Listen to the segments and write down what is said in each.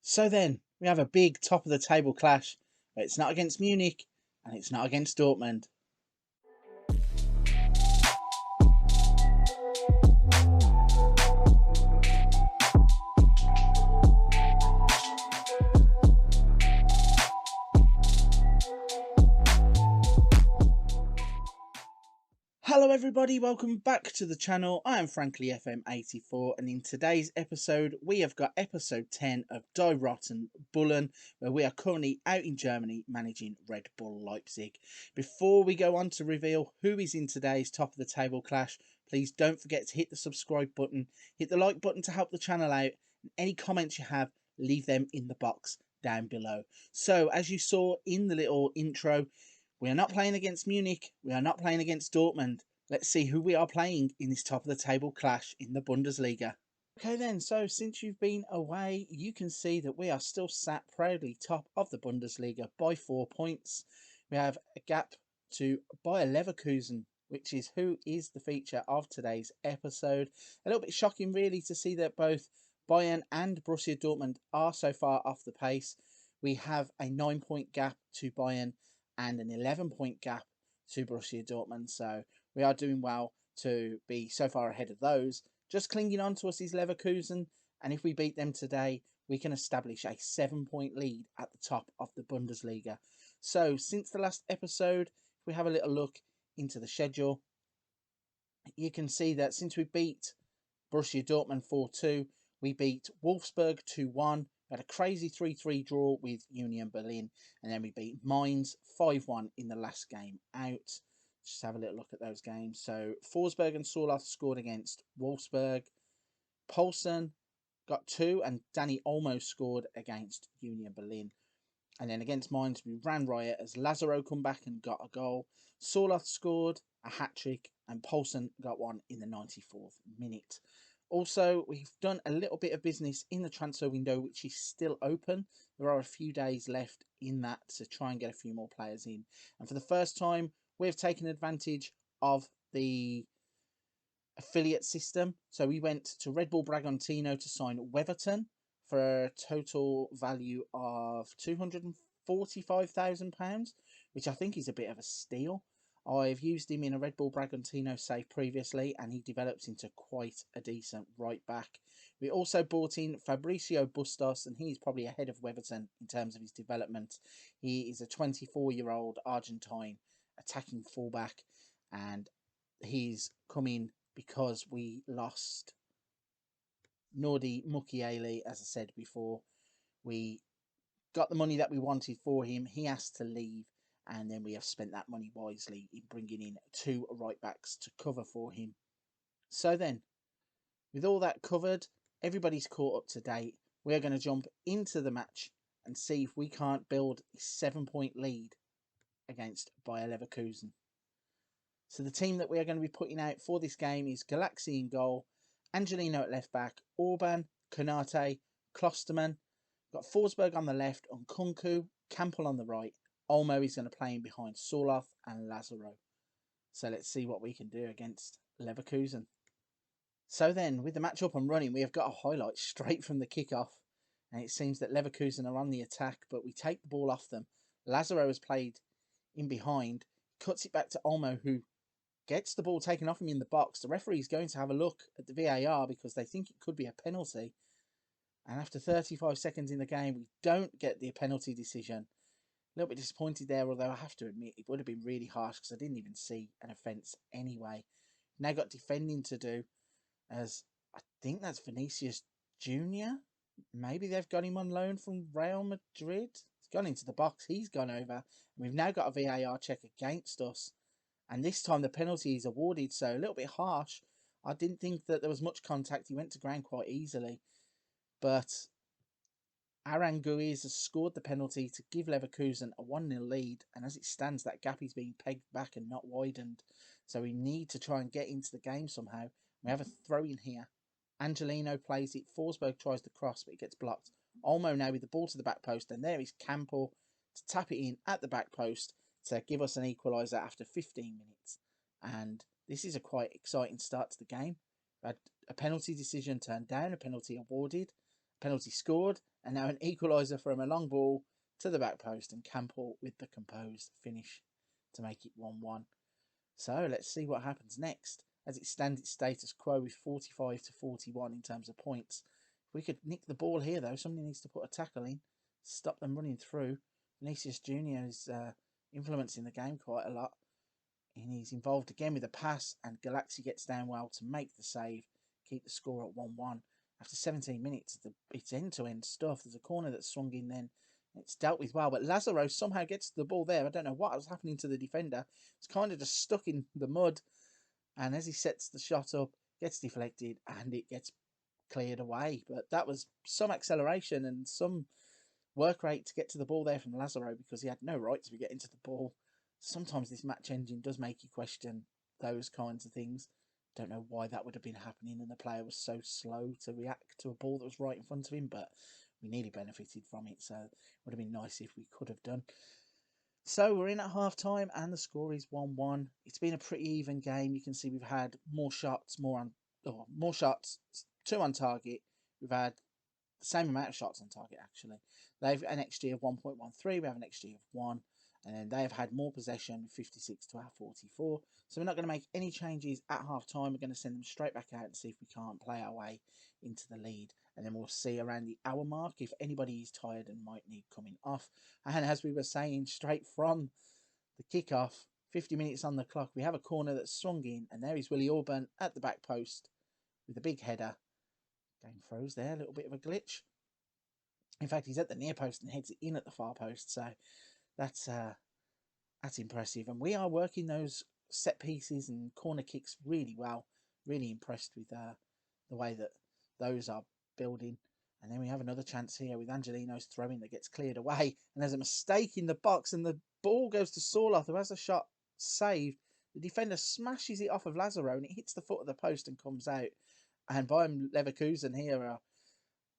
So then, we have a big top of the table clash, but it's not against Munich and it's not against Dortmund. Hello everybody, welcome back to the channel. I am frankly FM84 and in today's episode we have got episode 10 of Die Roten Bullen, where we are currently out in Germany managing Red Bull Leipzig. Before we go on to reveal who is in today's top of the table clash, please don't forget to hit the subscribe button, hit the like button to help the channel out, and any comments you have, leave them in the box down below. So as you saw in the little intro, we are not playing against Munich. We are not playing against Dortmund. Let's see who we are playing in this top of the table clash in the Bundesliga. Okay then, so since you've been away, you can see that we are still sat proudly top of the Bundesliga by 4 points. We have a gap to Bayer Leverkusen, which is who is the feature of today's episode. A little bit shocking really to see that both Bayern and Borussia Dortmund are so far off the pace. We have a 9-point gap to Bayern and an 11-point gap to Borussia Dortmund. So we are doing well to be so far ahead of those. Just clinging on to us is Leverkusen. And if we beat them today, we can establish a 7-point lead at the top of the Bundesliga. So since the last episode, if we have a little look into the schedule, you can see that since we beat Borussia Dortmund 4-2, we beat Wolfsburg 2-1. We had a crazy 3-3 draw with Union Berlin, and then we beat Mainz 5-1 in the last game out. Just have a little look at those games. So Forsberg and Sorloth scored against Wolfsburg. Poulsen got 2, and Danny Olmo scored against Union Berlin. And then against Mainz, we ran riot as Lazaro come back and got a goal. Sorloth scored a hat-trick, and Poulsen got one in the 94th minute. Also, we've done a little bit of business in the transfer window, which is still open. There are a few days left in that to try and get a few more players in. And for the first time, we've taken advantage of the affiliate system. So we went to Red Bull Bragantino to sign Weverton for a total value of £245,000, which I think is a bit of a steal. I've used him in a Red Bull Bragantino save previously, and he develops into quite a decent right back. We also brought in Fabricio Bustos, and he's probably ahead of Weverton in terms of his development. He is a 24-year-old Argentine attacking fullback, and he's coming because we lost Nordi Mukiele, as I said before. We got the money that we wanted for him. He has to leave. And then we have spent that money wisely in bringing in 2 right backs to cover for him. So then, with all that covered, everybody's caught up to date. We're going to jump into the match and see if we can't build a 7-point lead against Bayer Leverkusen. So the team that we are going to be putting out for this game is Galaxy in goal, Angelino at left back, Orban, Konate, Klosterman. Got Forsberg on the left, Nkunku, Campbell on the right. Olmo is going to play in behind Sorloth and Lazaro. So let's see what we can do against Leverkusen. So then, with the match up and running, we have got a highlight straight from the kickoff. And it seems that Leverkusen are on the attack, but we take the ball off them. Lazaro has played in behind, cuts it back to Olmo, who gets the ball taken off him in the box. The referee is going to have a look at the VAR because they think it could be a penalty. And after 35 seconds in the game, we don't get the penalty decision. A little bit disappointed there, although I have to admit it would have been really harsh because I didn't even see an offence anyway. Now got defending to do, as I think that's Vinicius Jr. Maybe they've got him on loan from Real Madrid. He's gone into the box, he's gone over, and we've now got a VAR check against us. And this time the penalty is awarded, so a little bit harsh. I didn't think that there was much contact. He went to ground quite easily. But Aranguiz has scored the penalty to give Leverkusen a 1-0 lead, and as it stands, that gap is being pegged back and not widened. So we need to try and get into the game somehow. We have a throw in here. Angelino plays it. Forsberg tries to cross, but it gets blocked. Olmo now with the ball to the back post, and there is Campbell to tap it in at the back post to give us an equaliser after 15 minutes. And this is a quite exciting start to the game. We had a penalty decision turned down, a penalty awarded, a penalty scored, And now an equaliser from a long ball to the back post, and Campbell with the composed finish to make it 1-1. So let's see what happens next. As it stands, its status quo is 45 to 41 in terms of points. If we could nick the ball here, though, somebody needs to put a tackle in, stop them running through. Vinicius Jr. is influencing the game quite a lot. And he's involved again with a pass, and Galaxy gets down well to make the save, keep the score at 1-1. After 17 minutes, it's end-to-end stuff. There's a corner that's swung in then. It's dealt with well, but Lazaro somehow gets the ball there. I don't know what was happening to the defender. It's kind of just stuck in the mud. And as he sets the shot up, gets deflected, and it gets cleared away. But that was some acceleration and some work rate to get to the ball there from Lazaro, because he had no right to be getting to the ball. Sometimes this match engine does make you question those kinds of things. Don't know why that would have been happening and the player was so slow to react to a ball that was right in front of him, but we nearly benefited from it, so it would have been nice if we could have done. So we're in at half time and the score is 1-1. It's been a pretty even game. You can see we've had more shots, more shots, 2 on target. We've had the same amount of shots on target, actually. They've an XG of 1.13, we have an XG of 1, and then they have had more possession, 56 to our 44. So we're not going to make any changes at half time. We're going to send them straight back out and see if we can't play our way into the lead. And then we'll see around the hour mark if anybody is tired and might need coming off. And as we were saying, straight from the kickoff, 50 minutes on the clock, we have a corner that's swung in, and there is Willie Orban at the back post with a big header. Game froze there, a little bit of a glitch. In fact, he's at the near post and heads it in at the far post, so that's impressive. And we are working those set pieces and corner kicks really well. Really impressed with the way that those are building. And then we have another chance here with Angelino's throwing that gets cleared away. And there's a mistake in the box, and the ball goes to Sorloth, who has a shot saved. The defender smashes it off of Lazaro, and it hits the foot of the post and comes out. And Bayer Leverkusen here are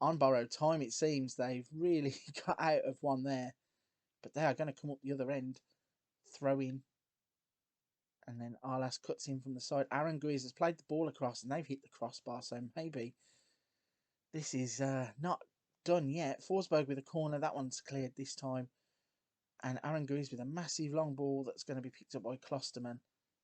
on borrowed time, it seems. They've really got out of one there. But they are going to come up the other end, throw in. And then Arlas cuts in from the side. Aaron Greaves has played the ball across, and they've hit the crossbar. So maybe this is not done yet. Forsberg with a corner. That one's cleared this time. And Aaron Greaves with a massive long ball that's going to be picked up by Klosterman.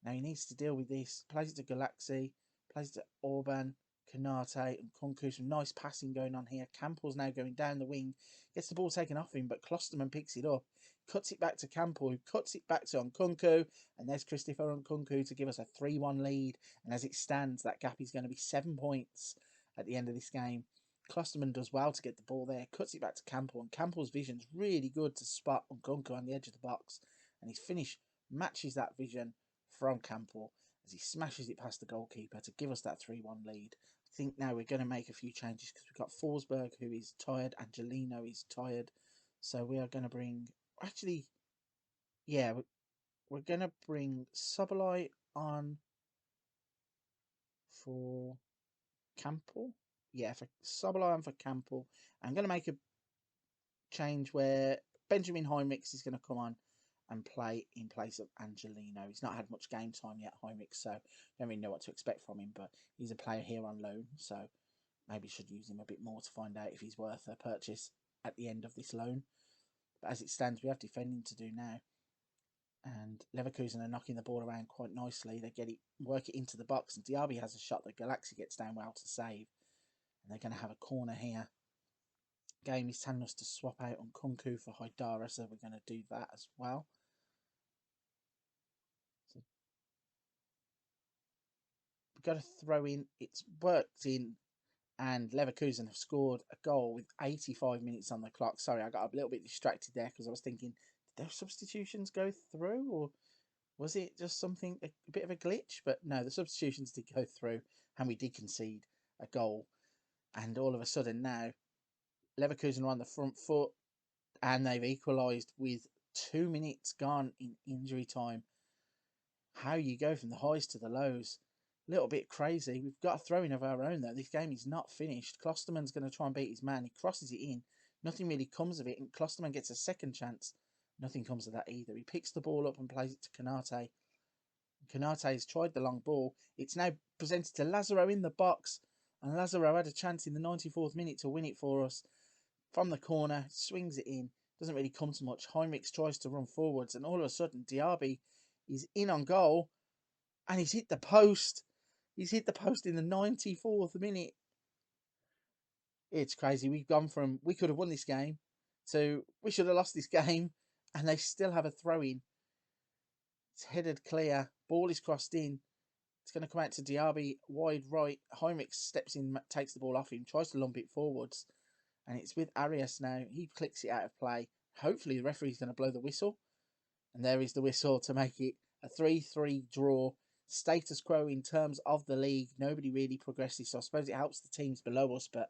Now he needs to deal with this. Plays it to Galaxy. Plays it to Orban, Kanate and Kunku. Some nice passing going on here. Campbell's now going down the wing. Gets the ball taken off him, but Klosterman picks it up. Cuts it back to Campbell, who cuts it back to Nkunku. And there's Christopher Nkunku to give us a 3-1 lead. And as it stands, that gap is going to be 7 points at the end of this game. Klosterman does well to get the ball there. Cuts it back to Campbell. And Campbell's vision's really good to spot Nkunku on the edge of the box. And his finish matches that vision from Campbell as he smashes it past the goalkeeper to give us that 3-1 lead. I think now we're going to make a few changes because we've got Forsberg, who is tired. Angelino is tired. So we are going to bring... Actually, yeah, we're going to bring Sobolai on for Campbell. Yeah, for Sobolai on for Campbell. I'm going to make a change where Benjamin Heinrichs is going to come on and play in place of Angelino. He's not had much game time yet, Heinrich, so don't really know what to expect from him, but he's a player here on loan, so maybe should use him a bit more to find out if he's worth a purchase at the end of this loan. But as it stands, we have defending to do now. And Leverkusen are knocking the ball around quite nicely. They get it, work it into the box, and Diaby has a shot that Galaxy gets down well to save. And they're going to have a corner here. Game is telling us to swap out on Kunku for Haidara, so we're going to do that as well. So we've got to throw in. It's worked in, and Leverkusen have scored a goal with 85 minutes on the clock. Sorry, I got a little bit distracted there because I was thinking, did those substitutions go through, or was it just something, a bit of a glitch? But no, the substitutions did go through, and we did concede a goal. And all of a sudden now, Leverkusen are on the front foot, and they've equalised with 2 minutes gone in injury time. How you go from the highs to the lows, a little bit crazy. We've got a throw-in of our own, though. This game is not finished. Klosterman's going to try and beat his man. He crosses it in. Nothing really comes of it, and Klosterman gets a second chance. Nothing comes of that either. He picks the ball up and plays it to Kanate. Kanate has tried the long ball. It's now presented to Lazaro in the box, and Lazaro had a chance in the 94th minute to win it for us. from the corner, swings it in, doesn't really come to much. Heinrich tries to run forwards, and all of a sudden, Diaby is in on goal, and he's hit the post. He's hit the post in the 94th minute. It's crazy. We've gone from we could have won this game to we should have lost this game, and they still have a throw in. It's headed clear. Ball is crossed in. It's going to come out to Diaby, wide right. Heinrich steps in, takes the ball off him, tries to lump it forwards. And it's with Arias now. He clicks it out of play. Hopefully the referee's going to blow the whistle. And there is the whistle to make it a 3-3 draw. Status quo in terms of the league. Nobody really progresses. So I suppose it helps the teams below us. But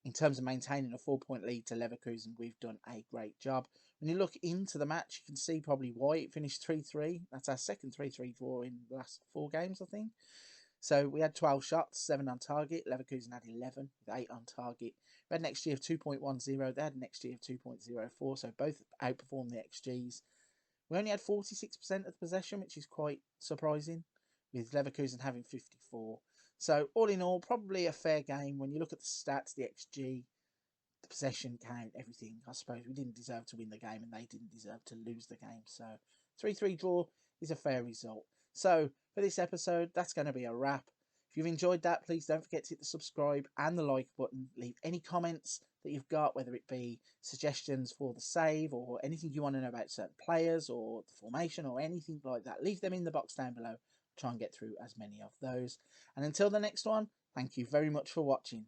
in terms of maintaining a 4-point lead to Leverkusen, we've done a great job. When you look into the match, you can see probably why it finished 3-3. That's our second 3-3 draw in the last 4 games, I think. So we had 12 shots, 7 on target. Leverkusen had 11 with 8 on target. We had an XG of 2.10. They had an XG of 2.04. So both outperformed the XGs. We only had 46% of the possession, which is quite surprising, with Leverkusen having 54. So all in all, probably a fair game. When you look at the stats, the XG, the possession count, everything, I suppose we didn't deserve to win the game and they didn't deserve to lose the game. So 3-3 draw is a fair result. So for this episode, that's going to be a wrap. If you've enjoyed that, please don't forget to hit the subscribe and the like button. Leave any comments that you've got, whether it be suggestions for the save or anything you want to know about certain players or the formation or anything like that. Leave them in the box down below. Try and get through as many of those. And until the next one, thank you very much for watching.